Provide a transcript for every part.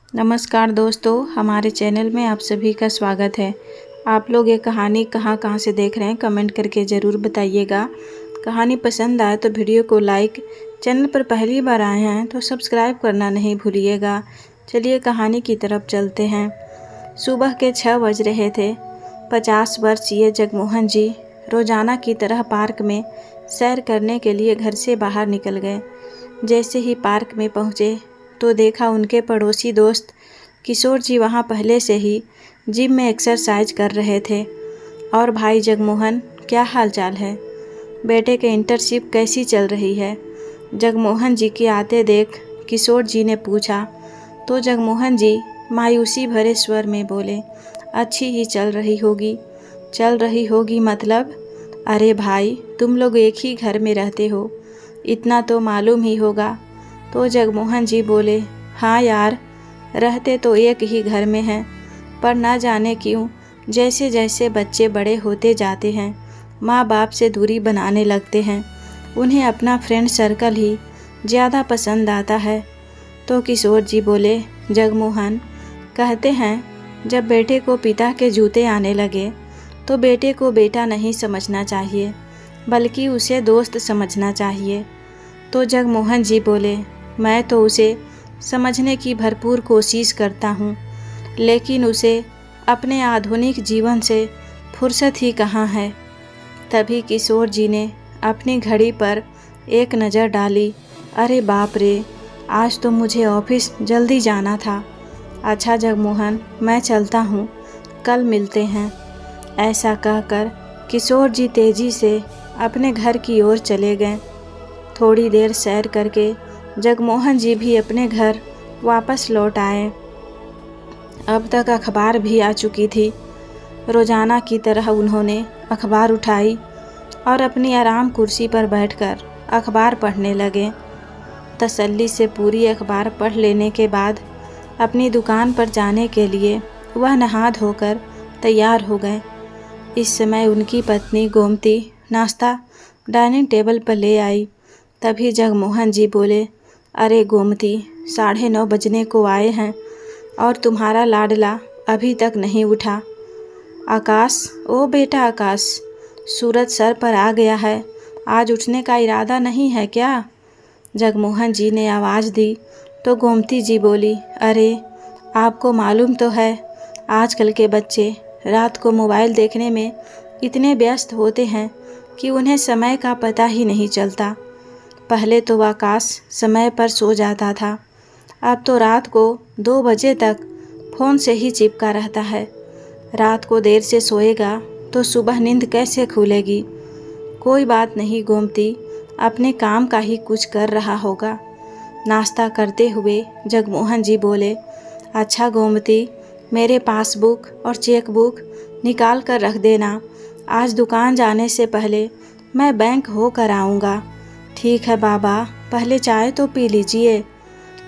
नमस्कार दोस्तों, हमारे चैनल में आप सभी का स्वागत है। आप लोग ये कहानी कहाँ से देख रहे हैं कमेंट करके ज़रूर बताइएगा। कहानी पसंद आए तो वीडियो को लाइक, चैनल पर पहली बार आए हैं तो सब्सक्राइब करना नहीं भूलिएगा। चलिए कहानी की तरफ चलते हैं। सुबह के 6 बज रहे थे। 50 वर्षीय जगमोहन जी रोज़ाना की तरह पार्क में सैर करने के लिए घर से बाहर निकल गए। जैसे ही पार्क में पहुँचे तो देखा उनके पड़ोसी दोस्त किशोर जी वहाँ पहले से ही जिम में एक्सरसाइज कर रहे थे। और भाई जगमोहन, क्या हाल चाल है? बेटे के इंटर्नशिप कैसी चल रही है? जगमोहन जी के आते देख किशोर जी ने पूछा तो जगमोहन जी मायूसी भरे स्वर में बोले, अच्छी ही चल रही होगी। चल रही होगी मतलब? अरे भाई, तुम लोग एक ही घर में रहते हो, इतना तो मालूम ही होगा। तो जगमोहन जी बोले, हाँ यार, रहते तो एक ही घर में हैं, पर ना जाने क्यों जैसे जैसे बच्चे बड़े होते जाते हैं माँ बाप से दूरी बनाने लगते हैं। उन्हें अपना फ्रेंड सर्कल ही ज़्यादा पसंद आता है। तो किशोर जी बोले, जगमोहन, कहते हैं जब बेटे को पिता के जूते आने लगे तो बेटे को बेटा नहीं समझना चाहिए, बल्कि उसे दोस्त समझना चाहिए। तो जगमोहन जी बोले, मैं तो उसे समझने की भरपूर कोशिश करता हूँ, लेकिन उसे अपने आधुनिक जीवन से फुर्सत ही कहाँ है। तभी किशोर जी ने अपनी घड़ी पर एक नज़र डाली। अरे बाप रे, आज तो मुझे ऑफिस जल्दी जाना था। अच्छा जगमोहन, मैं चलता हूँ, कल मिलते हैं। ऐसा कहकर किशोर जी तेज़ी से अपने घर की ओर चले गए। थोड़ी देर सैर करके जगमोहन जी भी अपने घर वापस लौट आए। अब तक अखबार भी आ चुकी थी। रोज़ाना की तरह उन्होंने अखबार उठाई और अपनी आराम कुर्सी पर बैठकर अखबार पढ़ने लगे। तसल्ली से पूरी अखबार पढ़ लेने के बाद अपनी दुकान पर जाने के लिए वह नहा धोकर तैयार हो गए। इस समय उनकी पत्नी गोमती नाश्ता डाइनिंग टेबल पर ले आई। तभी जगमोहन जी बोले, अरे गोमती, 9:30 बजने को आए हैं और तुम्हारा लाडला अभी तक नहीं उठा। आकाश, ओ बेटा आकाश, सूरज सर पर आ गया है, आज उठने का इरादा नहीं है क्या? जगमोहन जी ने आवाज़ दी तो गोमती जी बोली, अरे आपको मालूम तो है आजकल के बच्चे रात को मोबाइल देखने में इतने व्यस्त होते हैं कि उन्हें समय का पता ही नहीं चलता। पहले तो आकाश समय पर सो जाता था, अब तो रात को 2 बजे तक फ़ोन से ही चिपका रहता है। रात को देर से सोएगा तो सुबह नींद कैसे खुलेगी? कोई बात नहीं गोमती, अपने काम का ही कुछ कर रहा होगा। नाश्ता करते हुए जगमोहन जी बोले, अच्छा गोमती, मेरे पासबुक और चेक बुक निकाल कर रख देना। आज दुकान जाने से पहले मैं बैंक होकर आऊँगा। ठीक है बाबा, पहले चाय तो पी लीजिए।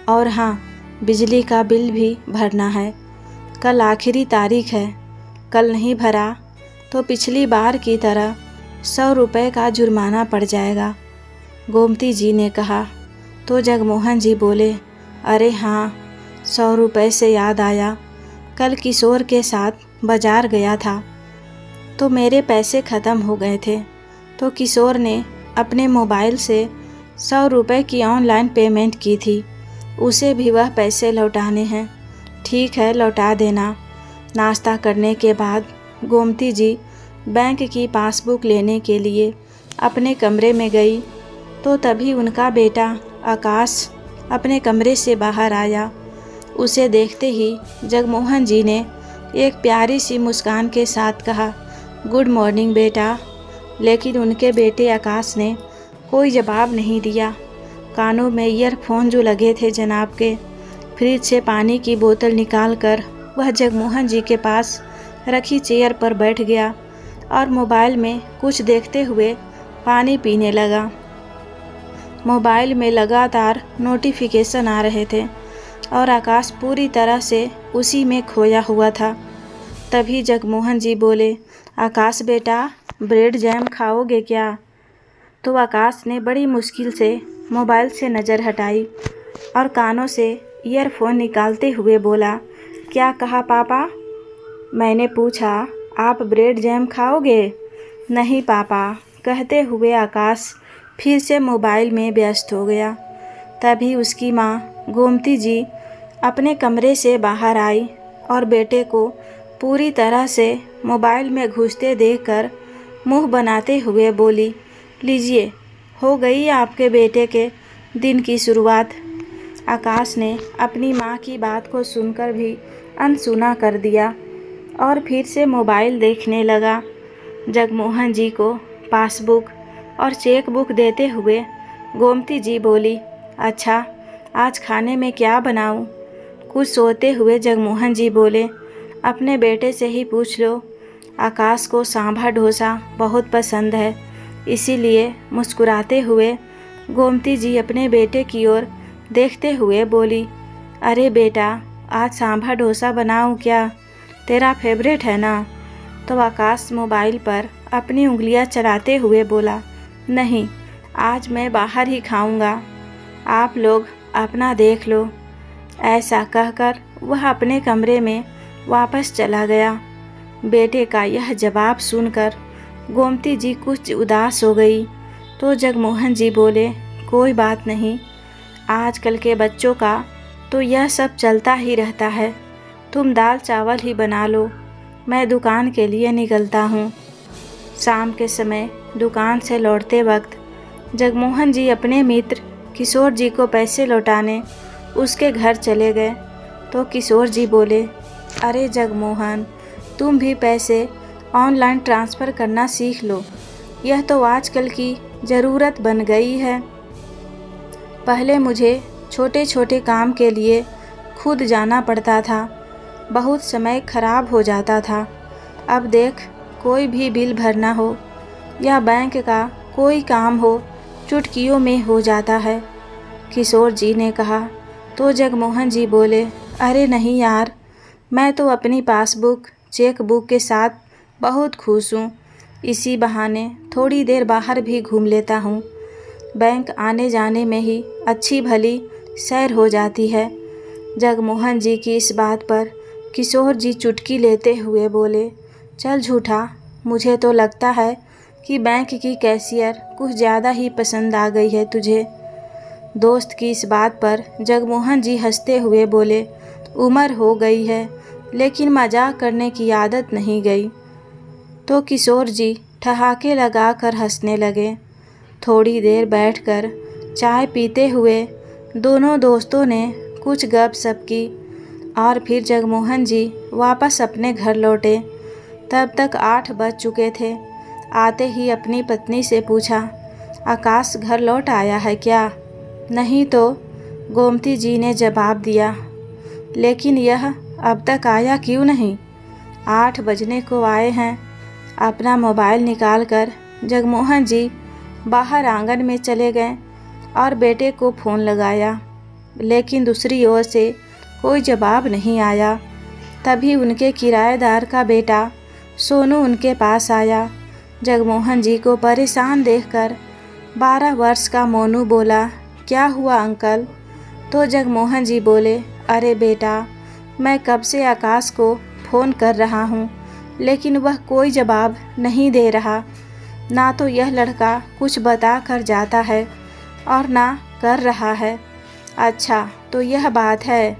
और हाँ, बिजली का बिल भी भरना है, कल आखिरी तारीख है। कल नहीं भरा तो पिछली बार की तरह 100 रुपये का जुर्माना पड़ जाएगा, गोमती जी ने कहा। तो जगमोहन जी बोले, अरे हाँ, 100 रुपये से याद आया, कल किशोर के साथ बाज़ार गया था तो मेरे पैसे ख़त्म हो गए थे। तो किशोर ने अपने मोबाइल से 100 रुपये की ऑनलाइन पेमेंट की थी, उसे भी वह पैसे लौटाने हैं। ठीक है, लौटा देना। नाश्ता करने के बाद गोमती जी बैंक की पासबुक लेने के लिए अपने कमरे में गई तो तभी उनका बेटा आकाश अपने कमरे से बाहर आया। उसे देखते ही जगमोहन जी ने एक प्यारी सी मुस्कान के साथ कहा, गुड मॉर्निंग बेटा। लेकिन उनके बेटे आकाश ने कोई जवाब नहीं दिया। कानों में ईयरफोन जो लगे थे जनाब के, फ्रिज से पानी की बोतल निकालकर वह जगमोहन जी के पास रखी चेयर पर बैठ गया और मोबाइल में कुछ देखते हुए पानी पीने लगा। मोबाइल में लगातार नोटिफिकेशन आ रहे थे और आकाश पूरी तरह से उसी में खोया हुआ था। तभी जगमोहन जी बोले, आकाश बेटा, ब्रेड जैम खाओगे क्या? तो आकाश ने बड़ी मुश्किल से मोबाइल से नज़र हटाई और कानों से ईयरफोन निकालते हुए बोला, क्या कहा पापा? मैंने पूछा, आप ब्रेड जैम खाओगे? नहीं पापा, कहते हुए आकाश फिर से मोबाइल में व्यस्त हो गया। तभी उसकी माँ गोमती जी अपने कमरे से बाहर आई और बेटे को पूरी तरह से मोबाइल में घुसते देखकर मुंह बनाते हुए बोली, लीजिए, हो गई आपके बेटे के दिन की शुरुआत। आकाश ने अपनी माँ की बात को सुनकर भी अनसुना कर दिया और फिर से मोबाइल देखने लगा। जगमोहन जी को पासबुक और चेक बुक देते हुए गोमती जी बोली, अच्छा, आज खाने में क्या बनाऊं? कुछ सोचते हुए जगमोहन जी बोले, अपने बेटे से ही पूछ लो। आकाश को सांभर डोसा बहुत पसंद है, इसीलिए मुस्कुराते हुए गोमती जी अपने बेटे की ओर देखते हुए बोली, अरे बेटा, आज सांभर डोसा बनाऊं क्या? तेरा फेवरेट है ना? तो आकाश मोबाइल पर अपनी उंगलियां चलाते हुए बोला, नहीं, आज मैं बाहर ही खाऊंगा, आप लोग अपना देख लो। ऐसा कहकर वह अपने कमरे में वापस चला गया। बेटे का यह जवाब सुनकर गोमती जी कुछ उदास हो गई तो जगमोहन जी बोले, कोई बात नहीं, आजकल के बच्चों का तो यह सब चलता ही रहता है, तुम दाल चावल ही बना लो, मैं दुकान के लिए निकलता हूँ। शाम के समय दुकान से लौटते वक्त जगमोहन जी अपने मित्र किशोर जी को पैसे लौटाने उसके घर चले गए तो किशोर जी बोले, अरे जगमोहन, तुम भी पैसे ऑनलाइन ट्रांसफ़र करना सीख लो, यह तो आजकल की ज़रूरत बन गई है। पहले मुझे छोटे छोटे काम के लिए खुद जाना पड़ता था, बहुत समय खराब हो जाता था। अब देख, कोई भी बिल भरना हो या बैंक का कोई काम हो, चुटकियों में हो जाता है। किशोर जी ने कहा तो जगमोहन जी बोले, अरे नहीं यार, मैं तो अपनी पासबुक चेक बुक के साथ बहुत खुश हूँ, इसी बहाने थोड़ी देर बाहर भी घूम लेता हूँ। बैंक आने जाने में ही अच्छी भली सैर हो जाती है। जगमोहन जी की इस बात पर किशोर जी चुटकी लेते हुए बोले, चल झूठा, मुझे तो लगता है कि बैंक की कैशियर कुछ ज़्यादा ही पसंद आ गई है तुझे। दोस्त की इस बात पर जगमोहन जी हंसते हुए बोले, उम्र हो गई है, लेकिन मजाक करने की आदत नहीं गई। तो किशोर जी ठहाके लगाकर हंसने लगे। थोड़ी देर बैठकर चाय पीते हुए दोनों दोस्तों ने कुछ गपशप की और फिर जगमोहन जी वापस अपने घर लौटे। तब तक 8 बज चुके थे। आते ही अपनी पत्नी से पूछा, आकाश घर लौट आया है क्या? नहीं तो, गोमती जी ने जवाब दिया, लेकिन यह अब तक आया क्यों नहीं? 8 बजने को आए हैं। अपना मोबाइल निकालकर जगमोहन जी बाहर आंगन में चले गए और बेटे को फ़ोन लगाया, लेकिन दूसरी ओर से कोई जवाब नहीं आया। तभी उनके किराएदार का बेटा सोनू उनके पास आया। जगमोहन जी को परेशान देखकर 12 वर्ष का मोनू बोला, क्या हुआ अंकल? तो जगमोहन जी बोले, अरे बेटा, मैं कब से आकाश को फ़ोन कर रहा हूँ, लेकिन वह कोई जवाब नहीं दे रहा। ना तो यह लड़का कुछ बता कर जाता है और ना कर रहा है। अच्छा, तो यह बात है,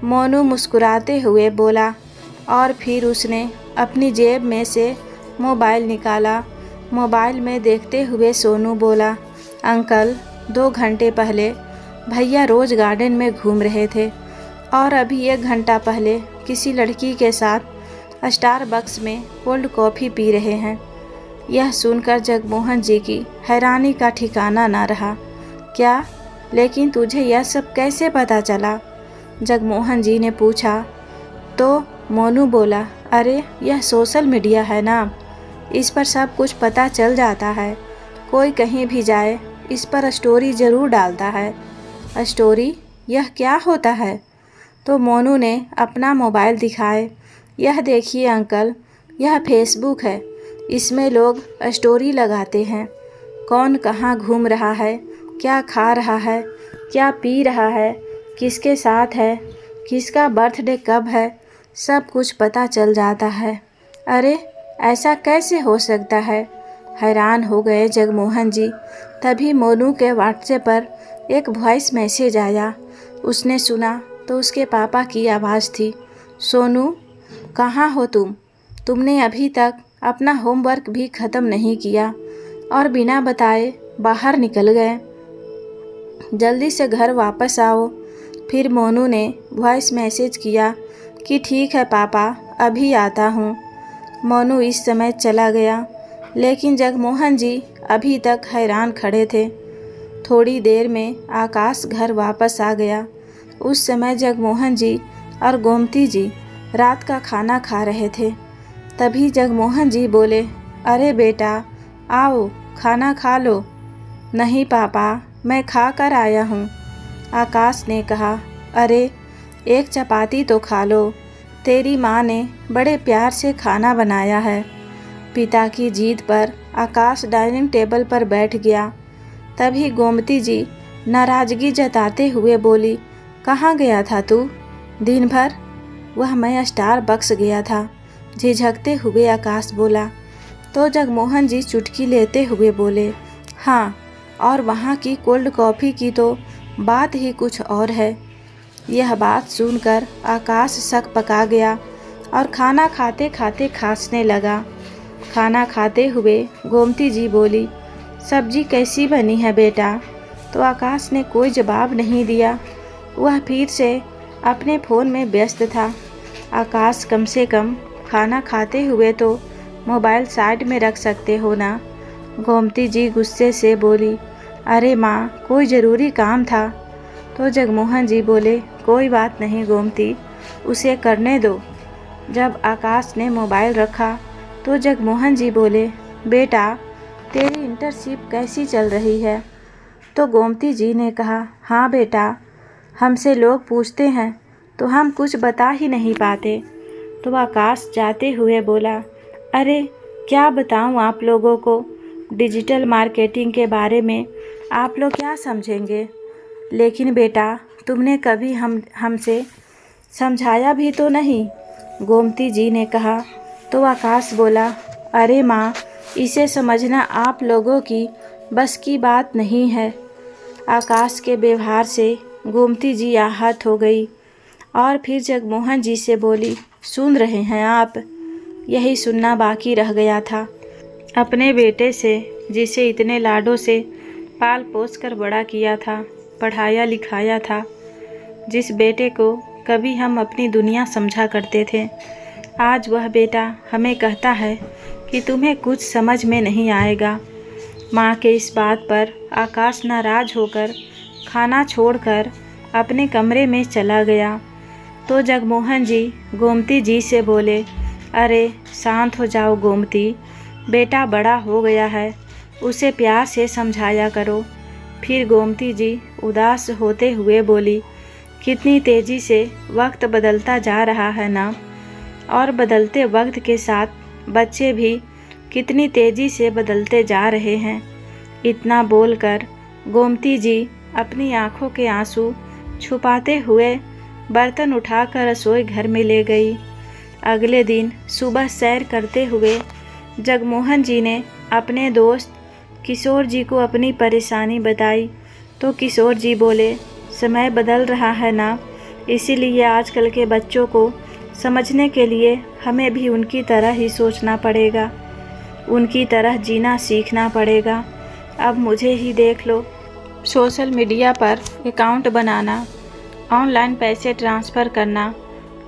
मोनू मुस्कुराते हुए बोला और फिर उसने अपनी जेब में से मोबाइल निकाला। मोबाइल में देखते हुए सोनू बोला, अंकल, 2 घंटे पहले भैया रोज़ गार्डन में घूम रहे थे और अभी 1 घंटा पहले किसी लड़की के साथ स्टारबक्स में कोल्ड कॉफ़ी पी रहे हैं। यह सुनकर जगमोहन जी की हैरानी का ठिकाना ना रहा। क्या? लेकिन तुझे यह सब कैसे पता चला? जगमोहन जी ने पूछा। तो मोनू बोला, अरे यह सोशल मीडिया है ना, इस पर सब कुछ पता चल जाता है। कोई कहीं भी जाए इस पर स्टोरी ज़रूर डालता है। स्टोरी? यह क्या होता है? तो मोनू ने अपना मोबाइल दिखाए। यह देखिए अंकल, यह फेसबुक है, इसमें लोग स्टोरी लगाते हैं, कौन कहाँ घूम रहा है, क्या खा रहा है, क्या पी रहा है, किसके साथ है, किसका बर्थडे कब है, सब कुछ पता चल जाता है। अरे ऐसा कैसे हो सकता है? हैरान हो गए जगमोहन जी। तभी मोनू के व्हाट्सएप पर एक वॉइस मैसेज आया। उसने सुना तो उसके पापा की आवाज़ थी। सोनू, कहाँ हो तुम? तुमने अभी तक अपना होमवर्क भी ख़त्म नहीं किया और बिना बताए बाहर निकल गए। जल्दी से घर वापस आओ। फिर मोनू ने वॉइस मैसेज किया कि ठीक है पापा, अभी आता हूँ। मोनू इस समय चला गया, लेकिन जगमोहन जी अभी तक हैरान खड़े थे। थोड़ी देर में आकाश घर वापस आ गया। उस समय जगमोहन जी और गोमती जी रात का खाना खा रहे थे। तभी जगमोहन जी बोले, अरे बेटा आओ खाना खा लो। नहीं पापा, मैं खा कर आया हूँ। आकाश ने कहा, अरे एक चपाती तो खा लो, तेरी माँ ने बड़े प्यार से खाना बनाया है। पिता की जिद पर आकाश डाइनिंग टेबल पर बैठ गया। तभी गोमती जी नाराज़गी जताते हुए बोली, कहाँ गया था तू दिन भर? वह मैं स्टारबक्स गया था, झिझकते हुए आकाश बोला। तो जगमोहन जी चुटकी लेते हुए बोले, हाँ, और वहाँ की कोल्ड कॉफ़ी की तो बात ही कुछ और है। यह बात सुनकर आकाश शक पका गया और खाना खाते खाते खांसने लगा। खाना खाते हुए गोमती जी बोली, सब्जी कैसी बनी है बेटा? तो आकाश ने कोई जवाब नहीं दिया। वह फिर से अपने फ़ोन में व्यस्त था। आकाश, कम से कम खाना खाते हुए तो मोबाइल साइड में रख सकते हो ना? गोमती जी गुस्से से बोली, अरे माँ, कोई ज़रूरी काम था। तो जगमोहन जी बोले, कोई बात नहीं गोमती, उसे करने दो। जब आकाश ने मोबाइल रखा तो जगमोहन जी बोले, बेटा तेरी इंटर्नशिप कैसी चल रही है? तो गोमती जी ने कहा, हाँ बेटा, हमसे लोग पूछते हैं तो हम कुछ बता ही नहीं पाते। तो आकाश जाते हुए बोला, अरे क्या बताऊं आप लोगों को, डिजिटल मार्केटिंग के बारे में आप लोग क्या समझेंगे? लेकिन बेटा तुमने कभी हमसे समझाया भी तो नहीं, गोमती जी ने कहा। तो आकाश बोला, अरे माँ, इसे समझना आप लोगों की बस की बात नहीं है। आकाश के व्यवहार से गोमती जी आहत हो गई और फिर जगमोहन जी से बोली, सुन रहे हैं आप? यही सुनना बाकी रह गया था। अपने बेटे से, जिसे इतने लाडों से पाल पोस कर बड़ा किया था, पढ़ाया लिखाया था, जिस बेटे को कभी हम अपनी दुनिया समझा करते थे, आज वह बेटा हमें कहता है कि तुम्हें कुछ समझ में नहीं आएगा। माँ के इस बात पर आकाश नाराज़ होकर खाना छोड़कर अपने कमरे में चला गया। तो जगमोहन जी गोमती जी से बोले, अरे शांत हो जाओ गोमती, बेटा बड़ा हो गया है, उसे प्यार से समझाया करो। फिर गोमती जी उदास होते हुए बोली, कितनी तेज़ी से वक्त बदलता जा रहा है ना, और बदलते वक्त के साथ बच्चे भी कितनी तेज़ी से बदलते जा रहे हैं। इतना बोलकर गोमती जी अपनी आंखों के आंसू छुपाते हुए बर्तन उठाकर रसोई घर में ले गई। अगले दिन सुबह सैर करते हुए जगमोहन जी ने अपने दोस्त किशोर जी को अपनी परेशानी बताई। तो किशोर जी बोले, समय बदल रहा है ना, इसीलिए आजकल के बच्चों को समझने के लिए हमें भी उनकी तरह ही सोचना पड़ेगा, उनकी तरह जीना सीखना पड़ेगा। अब मुझे ही देख लो, सोशल मीडिया पर अकाउंट बनाना, ऑनलाइन पैसे ट्रांसफ़र करना,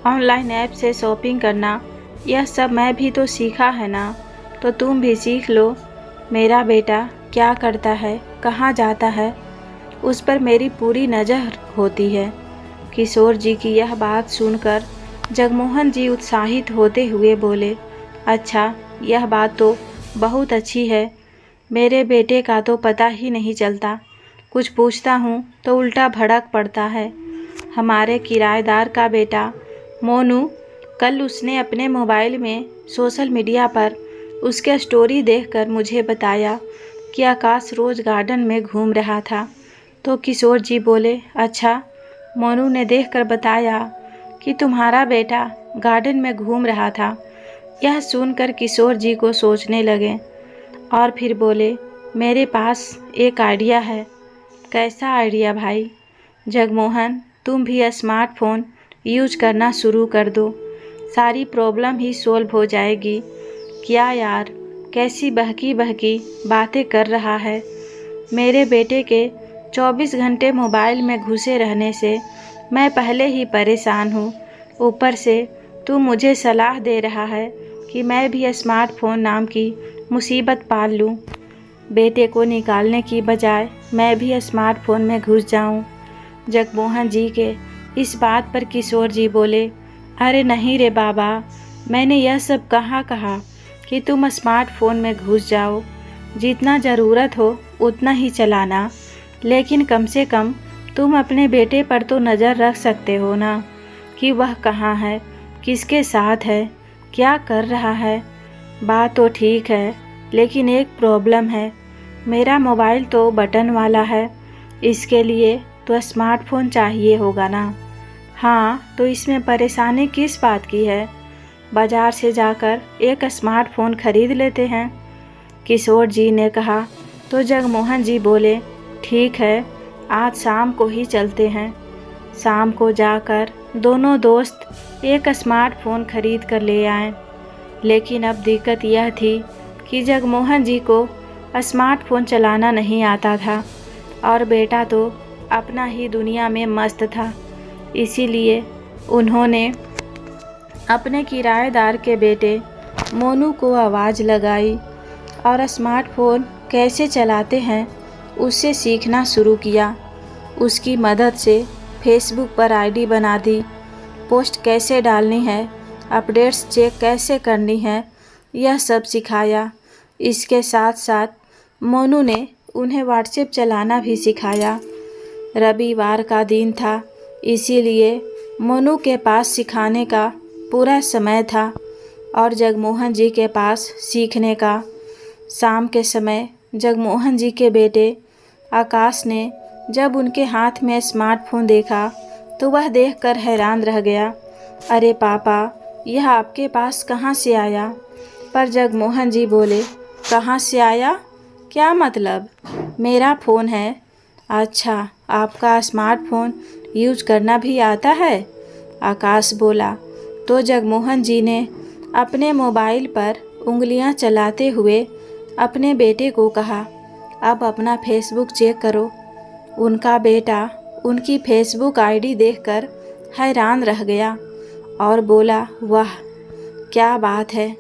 ऑनलाइन ऐप से शॉपिंग करना, यह सब मैं भी तो सीखा है ना, तो तुम भी सीख लो। मेरा बेटा क्या करता है, कहाँ जाता है, उस पर मेरी पूरी नज़र होती है। किशोर जी की यह बात सुनकर जगमोहन जी उत्साहित होते हुए बोले, अच्छा, यह बात तो बहुत अच्छी है। मेरे बेटे का तो पता ही नहीं चलता, कुछ पूछता हूँ तो उल्टा भड़क पड़ता है। हमारे किराएदार का बेटा मोनू, कल उसने अपने मोबाइल में सोशल मीडिया पर उसके स्टोरी देखकर मुझे बताया कि आकाश रोज़ गार्डन में घूम रहा था। तो किशोर जी बोले, अच्छा, मोनू ने देखकर बताया कि तुम्हारा बेटा गार्डन में घूम रहा था। यह सुनकर किशोर जी को सोचने लगे और फिर बोले, मेरे पास एक आइडिया है। कैसा आइडिया भाई? जगमोहन, तुम भी स्मार्टफोन यूज करना शुरू कर दो, सारी प्रॉब्लम ही सॉल्व हो जाएगी। क्या यार, कैसी बहकी बहकी बातें कर रहा है। मेरे बेटे के 24 घंटे मोबाइल में घुसे रहने से मैं पहले ही परेशान हूँ। ऊपर से तू मुझे सलाह दे रहा है कि मैं भी स्मार्टफोन नाम की मुसीबत पाल लूँ। बेटे को निकालने की बजाय मैं भी स्मार्टफोन में घुस जाऊँ। जगमोहन जी के इस बात पर किशोर जी बोले, अरे नहीं रे बाबा, मैंने यह सब कहाँ कहा कि तुम स्मार्टफोन में घुस जाओ। जितना ज़रूरत हो उतना ही चलाना, लेकिन कम से कम तुम अपने बेटे पर तो नज़र रख सकते हो ना कि वह कहाँ है, किसके साथ है, क्या कर रहा है। बात तो ठीक है, लेकिन एक प्रॉब्लम है। मेरा मोबाइल तो बटन वाला है, इसके लिए तो स्मार्टफोन चाहिए होगा ना। हाँ, तो इसमें परेशानी किस बात की है? बाज़ार से जाकर एक स्मार्टफोन खरीद लेते हैं, किशोर जी ने कहा। तो जगमोहन जी बोले, ठीक है, आज शाम को ही चलते हैं। शाम को जाकर दोनों दोस्त एक स्मार्टफोन खरीद कर ले आए। लेकिन अब दिक्कत यह थी कि जगमोहन जी को स्मार्टफोन चलाना नहीं आता था और बेटा तो अपना ही दुनिया में मस्त था। इसीलिए उन्होंने अपने किराएदार के बेटे मोनू को आवाज़ लगाई और स्मार्टफोन कैसे चलाते हैं उससे सीखना शुरू किया। उसकी मदद से फेसबुक पर आईडी बना दी, पोस्ट कैसे डालनी है, अपडेट्स चेक कैसे करनी है, यह सब सिखाया। इसके साथ साथ मोनू ने उन्हें व्हाट्सएप चलाना भी सिखाया। रविवार का दिन था, इसीलिए मोनू के पास सिखाने का पूरा समय था और जगमोहन जी के पास सीखने का। शाम के समय जगमोहन जी के बेटे आकाश ने जब उनके हाथ में स्मार्टफोन देखा तो वह देखकर हैरान रह गया। अरे पापा, यह आपके पास कहाँ से आया? पर जगमोहन जी बोले, कहाँ से आया? क्या मतलब? मेरा फ़ोन है। अच्छा, आपका स्मार्टफोन यूज करना भी आता है? आकाश बोला। तो जगमोहन जी ने अपने मोबाइल पर उंगलियां चलाते हुए अपने बेटे को कहा, अब अपना फेसबुक चेक करो। उनका बेटा उनकी फेसबुक आईडी देखकर हैरान रह गया और बोला, वाह क्या बात है।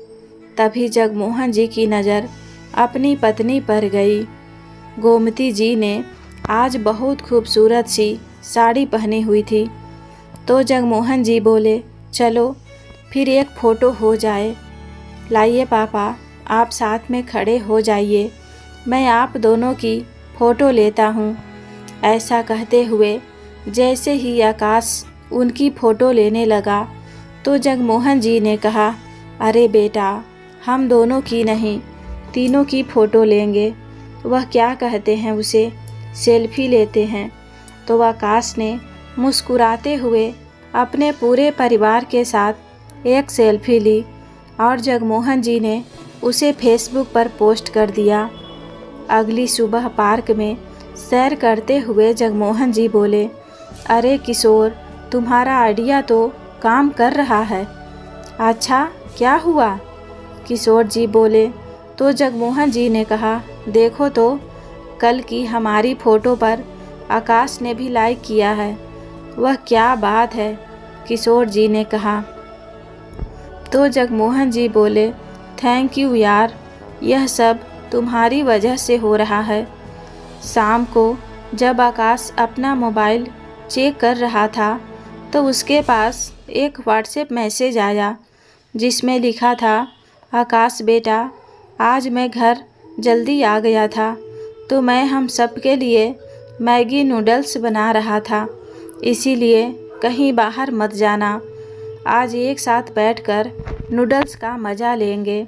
तभी जगमोहन जी की नज़र अपनी पत्नी पर गई। गोमती जी ने आज बहुत खूबसूरत सी साड़ी पहनी हुई थी। तो जगमोहन जी बोले, चलो फिर एक फ़ोटो हो जाए। लाइए पापा, आप साथ में खड़े हो जाइए, मैं आप दोनों की फ़ोटो लेता हूँ। ऐसा कहते हुए जैसे ही आकाश उनकी फ़ोटो लेने लगा तो जगमोहन जी ने कहा, अरे बेटा, हम दोनों की नहीं, तीनों की फ़ोटो लेंगे। वह क्या कहते हैं उसे, सेल्फी लेते हैं। तो आकाश ने मुस्कुराते हुए अपने पूरे परिवार के साथ एक सेल्फी ली और जगमोहन जी ने उसे फेसबुक पर पोस्ट कर दिया। अगली सुबह पार्क में सैर करते हुए जगमोहन जी बोले, अरे किशोर, तुम्हारा आइडिया तो काम कर रहा है। अच्छा, क्या हुआ? किशोर जी बोले। तो जगमोहन जी ने कहा, देखो तो, कल की हमारी फ़ोटो पर आकाश ने भी लाइक किया है। वह क्या बात है, किशोर जी ने कहा। तो जगमोहन जी बोले, थैंक यू यार, यह सब तुम्हारी वजह से हो रहा है। शाम को जब आकाश अपना मोबाइल चेक कर रहा था तो उसके पास एक व्हाट्सएप मैसेज आया जिसमें लिखा था, आकाश बेटा, आज मैं घर जल्दी आ गया था तो मैं हम सब के लिए मैगी नूडल्स बना रहा था, इसीलिए कहीं बाहर मत जाना। आज एक साथ बैठकर नूडल्स का मज़ा लेंगे।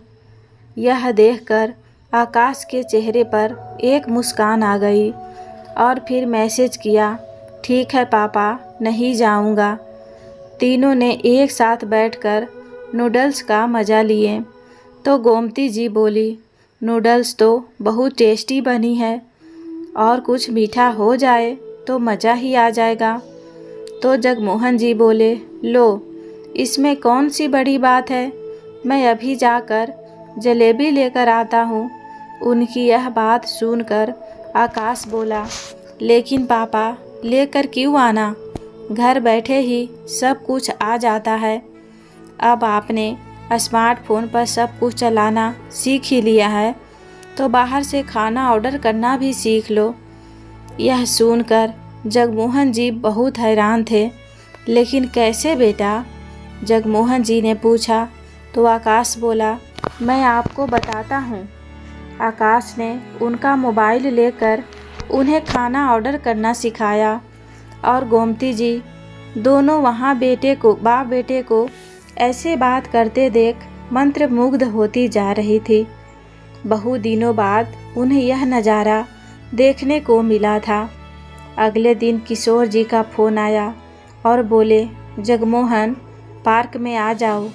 यह देखकर आकाश के चेहरे पर एक मुस्कान आ गई और फिर मैसेज किया, ठीक है पापा, नहीं जाऊंगा। तीनों ने एक साथ बैठकर नूडल्स का मज़ा लिए। तो गोमती जी बोली, नूडल्स तो बहुत टेस्टी बनी है, और कुछ मीठा हो जाए तो मज़ा ही आ जाएगा। तो जगमोहन जी बोले, लो, इसमें कौन सी बड़ी बात है, मैं अभी जाकर जलेबी लेकर आता हूँ। उनकी यह बात सुनकर आकाश बोला, लेकिन पापा, लेकर क्यों आना, घर बैठे ही सब कुछ आ जाता है। अब आपने स्मार्टफोन पर सब कुछ चलाना सीख ही लिया है, तो बाहर से खाना ऑर्डर करना भी सीख लो। यह सुनकर जगमोहन जी बहुत हैरान थे। लेकिन कैसे बेटा, जगमोहन जी ने पूछा। तो आकाश बोला, मैं आपको बताता हूँ। आकाश ने उनका मोबाइल लेकर उन्हें खाना ऑर्डर करना सिखाया, और गोमती जी दोनों वहाँ बाप बेटे को ऐसे बात करते देख मंत्रमुग्ध होती जा रही थी। बहु दिनों बाद उन्हें यह नज़ारा देखने को मिला था। अगले दिन किशोर जी का फ़ोन आया और बोले, जगमोहन, पार्क में आ जाओ,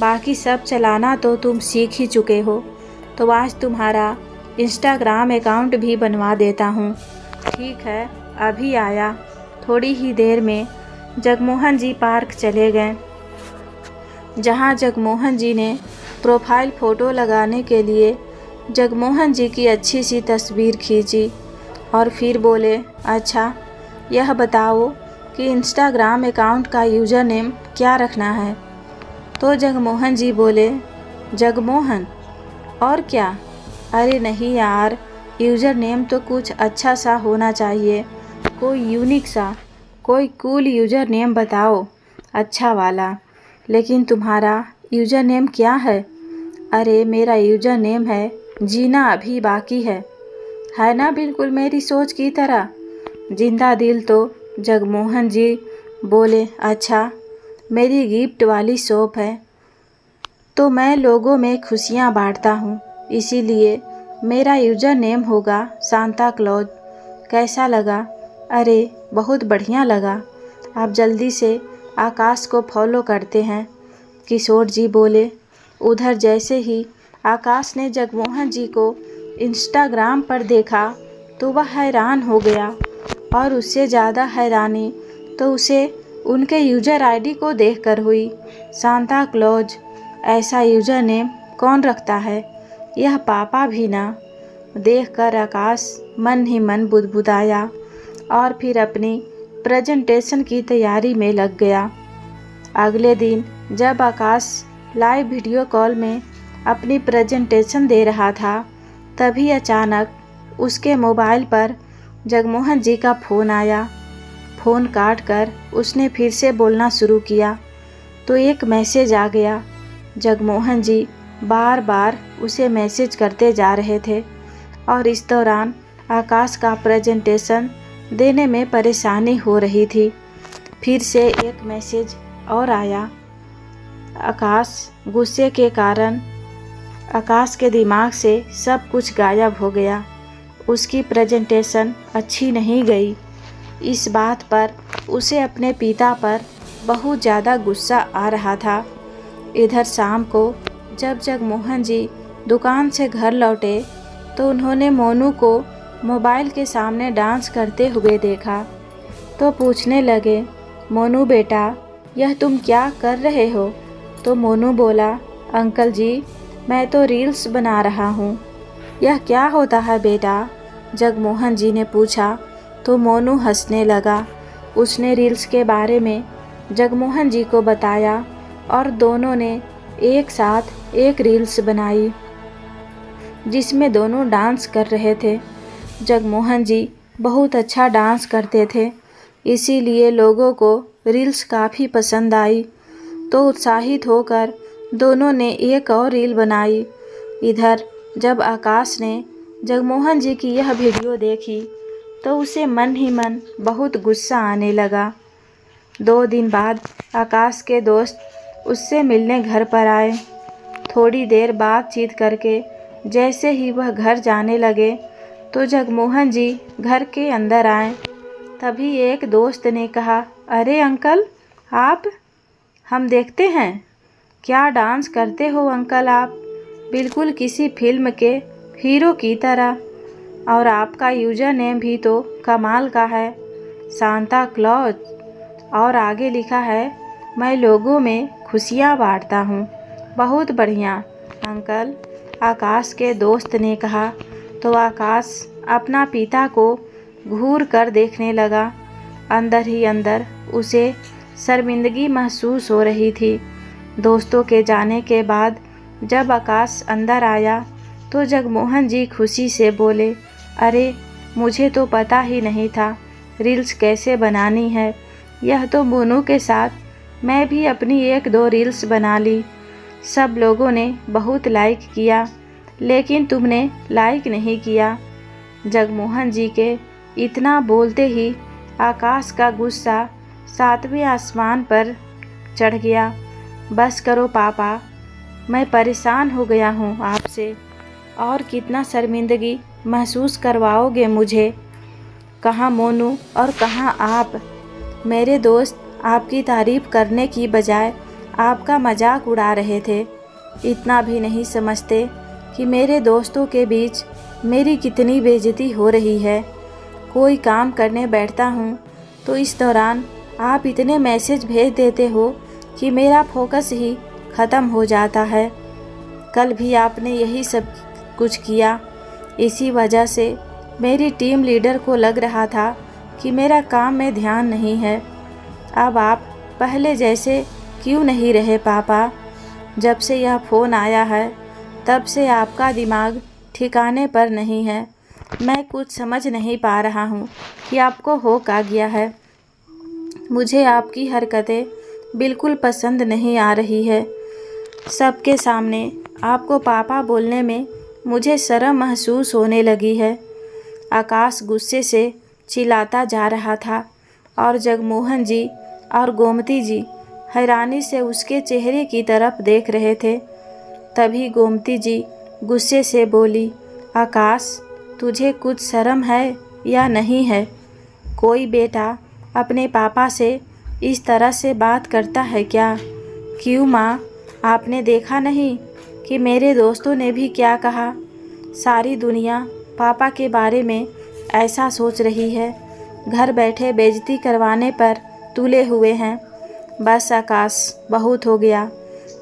बाकी सब चलाना तो तुम सीख ही चुके हो, तो आज तुम्हारा इंस्टाग्राम अकाउंट भी बनवा देता हूँ। ठीक है, अभी आया। थोड़ी ही देर में जगमोहन जी पार्क चले गए, जहाँ जगमोहन जी ने प्रोफाइल फ़ोटो लगाने के लिए जगमोहन जी की अच्छी सी तस्वीर खींची, और फिर बोले, अच्छा, यह बताओ कि इंस्टाग्राम अकाउंट का यूज़र नेम क्या रखना है। तो जगमोहन जी बोले, जगमोहन, और क्या? अरे नहीं यार, यूज़र नेम तो कुछ अच्छा सा होना चाहिए, कोई यूनिक सा, कोई कूल यूज़र नेम बताओ, अच्छा वाला। लेकिन तुम्हारा यूज़र नेम क्या है? अरे मेरा यूज़र नेम है जीना अभी बाकी है ना, बिल्कुल मेरी सोच की तरह। जिंदा दिल। तो जगमोहन जी बोले, अच्छा, मेरी गिफ्ट वाली शॉप है, तो मैं लोगों में खुशियाँ बांटता हूँ, इसीलिए मेरा यूज़र नेम होगा सांता क्लॉज। कैसा लगा? अरे बहुत बढ़िया लगा। आप जल्दी से आकाश को फॉलो करते हैं। किशोर जी बोले। उधर जैसे ही आकाश ने जगमोहन जी को इंस्टाग्राम पर देखा तो वह हैरान हो गया, और उससे ज़्यादा हैरानी तो उसे उनके यूज़र आईडी को देखकर हुई। सांता क्लॉज, ऐसा यूज़र नेम कौन रखता है? यह पापा भी ना। देखकर आकाश मन ही मन बुदबुदाया, और फिर अपनी प्रेजेंटेशन की तैयारी में लग गया। अगले दिन जब आकाश लाइव वीडियो कॉल में अपनी प्रेजेंटेशन दे रहा था, तभी अचानक उसके मोबाइल पर जगमोहन जी का फ़ोन आया। फ़ोन काट कर उसने फिर से बोलना शुरू किया तो एक मैसेज आ गया। जगमोहन जी बार बार उसे मैसेज करते जा रहे थे, और इस दौरान आकाश का प्रेजेंटेशन देने में परेशानी हो रही थी। फिर से एक मैसेज और आया। आकाश गुस्से के कारण आकाश के दिमाग से सब कुछ गायब हो गया। उसकी प्रेजेंटेशन अच्छी नहीं गई। इस बात पर उसे अपने पिता पर बहुत ज़्यादा गुस्सा आ रहा था। इधर शाम को जब जगमोहन जी दुकान से घर लौटे तो उन्होंने मोनू को मोबाइल के सामने डांस करते हुए देखा, तो पूछने लगे, मोनू बेटा, यह तुम क्या कर रहे हो? तो मोनू बोला, अंकल जी, मैं तो रील्स बना रहा हूँ। यह क्या होता है बेटा? जगमोहन जी ने पूछा। तो मोनू हंसने लगा। उसने रील्स के बारे में जगमोहन जी को बताया, और दोनों ने एक साथ एक रील्स बनाई जिसमें दोनों डांस कर रहे थे। जगमोहन जी बहुत अच्छा डांस करते थे, इसीलिए लोगों को रील्स काफ़ी पसंद आई। तो उत्साहित होकर दोनों ने एक और रील बनाई। इधर जब आकाश ने जगमोहन जी की यह वीडियो देखी तो उसे मन ही मन बहुत गुस्सा आने लगा। 2 दिन बाद आकाश के दोस्त उससे मिलने घर पर आए। थोड़ी देर बातचीत करके जैसे ही वह घर जाने लगे तो जगमोहन जी घर के अंदर आए। तभी एक दोस्त ने कहा, अरे अंकल आप, हम देखते हैं। क्या डांस करते हो अंकल आप, बिल्कुल किसी फिल्म के हीरो की तरह। और आपका यूजर नेम भी तो कमाल का है, सांता क्लॉज। और आगे लिखा है, मैं लोगों में खुशियाँ बांटता हूँ। बहुत बढ़िया अंकल, आकाश के दोस्त ने कहा। तो आकाश अपना पिता को घूर कर देखने लगा। अंदर ही अंदर उसे शर्मिंदगी महसूस हो रही थी। दोस्तों के जाने के बाद जब आकाश अंदर आया तो जगमोहन जी खुशी से बोले, अरे मुझे तो पता ही नहीं था रील्स कैसे बनानी है। यह तो मोनू के साथ मैं भी अपनी 1-2 रील्स बना ली। सब लोगों ने बहुत लाइक किया, लेकिन तुमने लाइक नहीं किया। जगमोहन जी के इतना बोलते ही आकाश का गुस्सा 7वें आसमान पर चढ़ गया। बस करो पापा, मैं परेशान हो गया हूँ आपसे। और कितना शर्मिंदगी महसूस करवाओगे मुझे। कहाँ मोनू और कहाँ आप। मेरे दोस्त आपकी तारीफ करने की बजाय आपका मजाक उड़ा रहे थे। इतना भी नहीं समझते कि मेरे दोस्तों के बीच मेरी कितनी बेइज्जती हो रही है। कोई काम करने बैठता हूँ तो इस दौरान आप इतने मैसेज भेज देते हो कि मेरा फोकस ही ख़त्म हो जाता है। कल भी आपने यही सब कुछ किया। इसी वजह से मेरी टीम लीडर को लग रहा था कि मेरा काम में ध्यान नहीं है। अब आप पहले जैसे क्यों नहीं रहे पापा। जब से यह फ़ोन आया है तब से आपका दिमाग ठिकाने पर नहीं है। मैं कुछ समझ नहीं पा रहा हूँ कि आपको हो क्या गया है। मुझे आपकी हरकतें बिल्कुल पसंद नहीं आ रही है। सबके सामने आपको पापा बोलने में मुझे शर्म महसूस होने लगी है। आकाश गुस्से से चिल्लाता जा रहा था और जगमोहन जी और गोमती जी हैरानी से उसके चेहरे की तरफ देख रहे थे। तभी गोमती जी गुस्से से बोली, आकाश तुझे कुछ शर्म है या नहीं है। कोई बेटा अपने पापा से इस तरह से बात करता है क्या। क्यों माँ, आपने देखा नहीं कि मेरे दोस्तों ने भी क्या कहा। सारी दुनिया पापा के बारे में ऐसा सोच रही है। घर बैठे बेइज्जती करवाने पर तुले हुए हैं। बस आकाश, बहुत हो गया।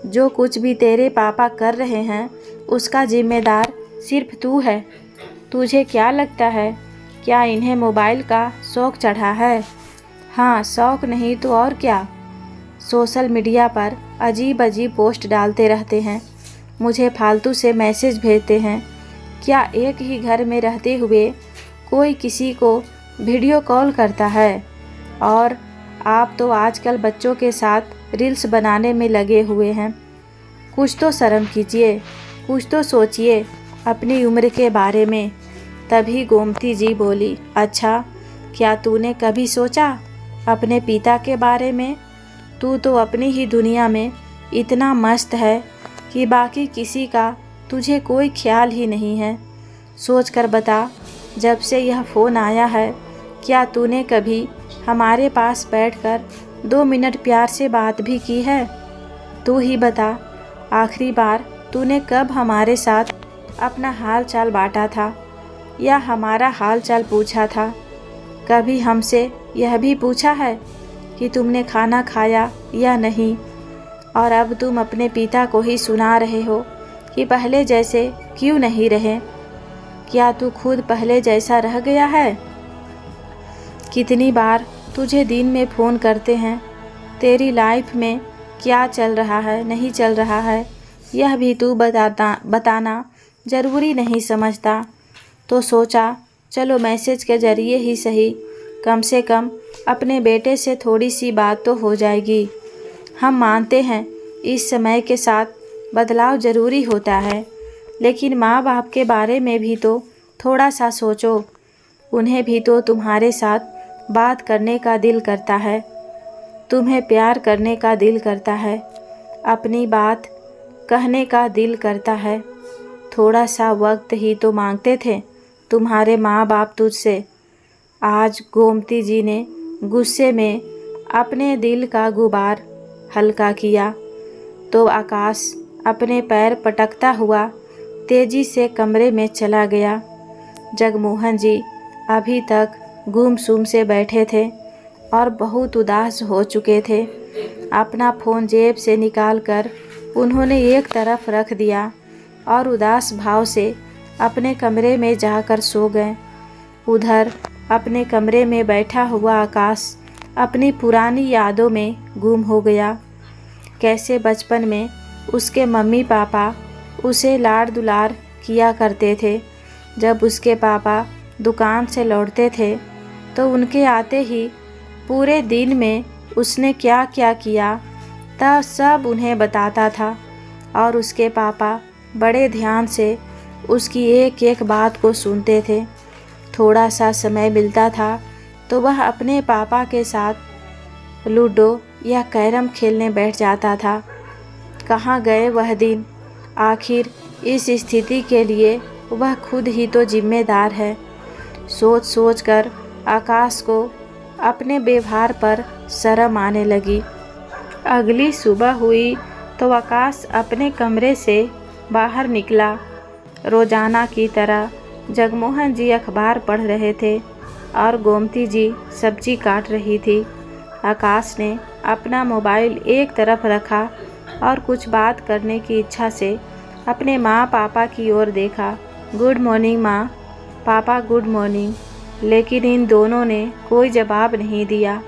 जो कुछ भी तेरे पापा कर रहे हैं उसका जिम्मेदार सिर्फ तू है। तुझे क्या लगता है, क्या इन्हें मोबाइल का शौक़ चढ़ा है। हाँ, शौक़ नहीं तो और क्या। सोशल मीडिया पर अजीब अजीब पोस्ट डालते रहते हैं, मुझे फालतू से मैसेज भेजते हैं। क्या एक ही घर में रहते हुए कोई किसी को वीडियो कॉल करता है। और आप तो आजकल बच्चों के साथ रील्स बनाने में लगे हुए हैं। कुछ तो शर्म कीजिए, कुछ तो सोचिए अपनी उम्र के बारे में। तभी गोमती जी बोली, अच्छा क्या तूने कभी सोचा अपने पिता के बारे में। तू तो अपनी ही दुनिया में इतना मस्त है कि बाकी किसी का तुझे कोई ख्याल ही नहीं है। सोच कर बता, जब से यह फ़ोन आया है क्या तूने कभी हमारे पास बैठकर 2 मिनट प्यार से बात भी की है। तू ही बता, आखिरी बार तूने कब हमारे साथ अपना हाल चाल बांटा था या हमारा हाल चाल पूछा था। कभी हमसे यह भी पूछा है कि तुमने खाना खाया या नहीं। और अब तुम अपने पिता को ही सुना रहे हो कि पहले जैसे क्यों नहीं रहे। क्या तू खुद पहले जैसा रह गया है। कितनी बार तुझे दिन में फ़ोन करते हैं, तेरी लाइफ में क्या चल रहा है नहीं चल रहा है यह भी तू बताना ज़रूरी नहीं समझता। तो सोचा चलो मैसेज के ज़रिए ही सही, कम से कम अपने बेटे से थोड़ी सी बात तो हो जाएगी। हम मानते हैं इस समय के साथ बदलाव ज़रूरी होता है, लेकिन माँ बाप के बारे में भी तो थोड़ा सा सोचो। उन्हें भी तो तुम्हारे साथ बात करने का दिल करता है, तुम्हें प्यार करने का दिल करता है, अपनी बात कहने का दिल करता है। थोड़ा सा वक्त ही तो मांगते थे तुम्हारे माँ बाप तुझसे। आज गोमती जी ने गुस्से में अपने दिल का गुबार हल्का किया तो आकाश अपने पैर पटकता हुआ तेजी से कमरे में चला गया। जगमोहन जी अभी तक गुमसुम से बैठे थे और बहुत उदास हो चुके थे। अपना फ़ोन जेब से निकालकर उन्होंने एक तरफ रख दिया और उदास भाव से अपने कमरे में जाकर सो गए। उधर अपने कमरे में बैठा हुआ आकाश अपनी पुरानी यादों में गुम हो गया। कैसे बचपन में उसके मम्मी पापा उसे लाड़ दुलार किया करते थे। जब उसके पापा दुकान से लौटते थे तो उनके आते ही पूरे दिन में उसने क्या क्या किया तब सब उन्हें बताता था और उसके पापा बड़े ध्यान से उसकी एक एक बात को सुनते थे। थोड़ा सा समय मिलता था तो वह अपने पापा के साथ लूडो या कैरम खेलने बैठ जाता था। कहाँ गए वह दिन? आखिर इस स्थिति के लिए वह खुद ही तो जिम्मेदार है। सोच सोच कर आकाश को अपने व्यवहार पर शर्म आने लगी। अगली सुबह हुई तो आकाश अपने कमरे से बाहर निकला। रोजाना की तरह जगमोहन जी अखबार पढ़ रहे थे और गोमती जी सब्जी काट रही थी। आकाश ने अपना मोबाइल एक तरफ रखा और कुछ बात करने की इच्छा से अपने माँ पापा की ओर देखा। गुड मॉर्निंग माँ, पापा गुड मॉर्निंग। लेकिन इन दोनों ने कोई जवाब नहीं दिया।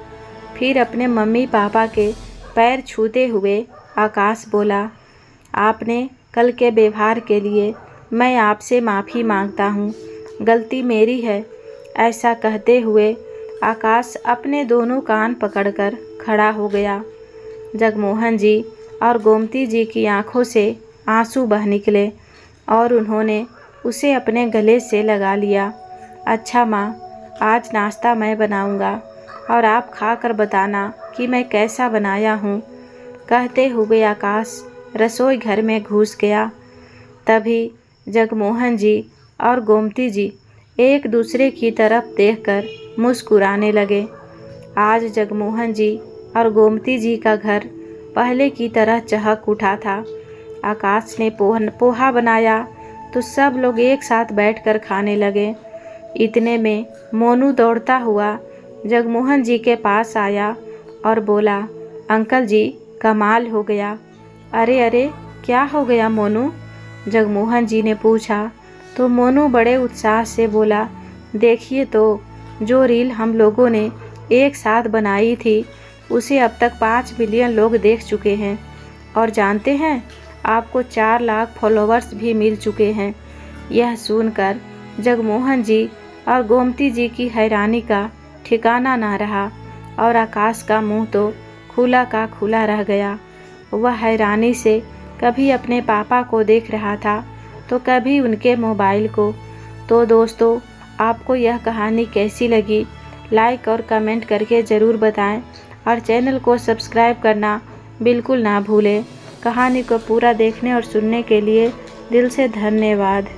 फिर अपने मम्मी पापा के पैर छूते हुए आकाश बोला, आपने कल के व्यवहार के लिए मैं आपसे माफ़ी मांगता हूँ, गलती मेरी है। ऐसा कहते हुए आकाश अपने दोनों कान पकड़कर खड़ा हो गया। जगमोहन जी और गोमती जी की आंखों से आंसू बह निकले और उन्होंने उसे अपने गले से लगा लिया। अच्छा माँ, आज नाश्ता मैं बनाऊंगा और आप खाकर बताना कि मैं कैसा बनाया हूँ। कहते हुए आकाश रसोई घर में घुस गया। तभी जगमोहन जी और गोमती जी एक दूसरे की तरफ देखकर मुस्कुराने लगे। आज जगमोहन जी और गोमती जी का घर पहले की तरह चहक उठा था। आकाश ने पोहा बनाया तो सब लोग एक साथ बैठकर खाने लगे। इतने में मोनू दौड़ता हुआ जगमोहन जी के पास आया और बोला, अंकल जी कमाल हो गया। अरे अरे, क्या हो गया मोनू? जगमोहन जी ने पूछा तो मोनू बड़े उत्साह से बोला, देखिए तो, जो रील हम लोगों ने एक साथ बनाई थी उसे अब तक 5 मिलियन लोग देख चुके हैं और जानते हैं, आपको 4 लाख फॉलोवर्स भी मिल चुके हैं। यह सुनकर जगमोहन जी और गोमती जी की हैरानी का ठिकाना ना रहा और आकाश का मुंह तो खुला का खुला रह गया। वह हैरानी से कभी अपने पापा को देख रहा था तो कभी उनके मोबाइल को। तो दोस्तों, आपको यह कहानी कैसी लगी? लाइक और कमेंट करके ज़रूर बताएं और चैनल को सब्सक्राइब करना बिल्कुल ना भूलें। कहानी को पूरा देखने और सुनने के लिए दिल से धन्यवाद।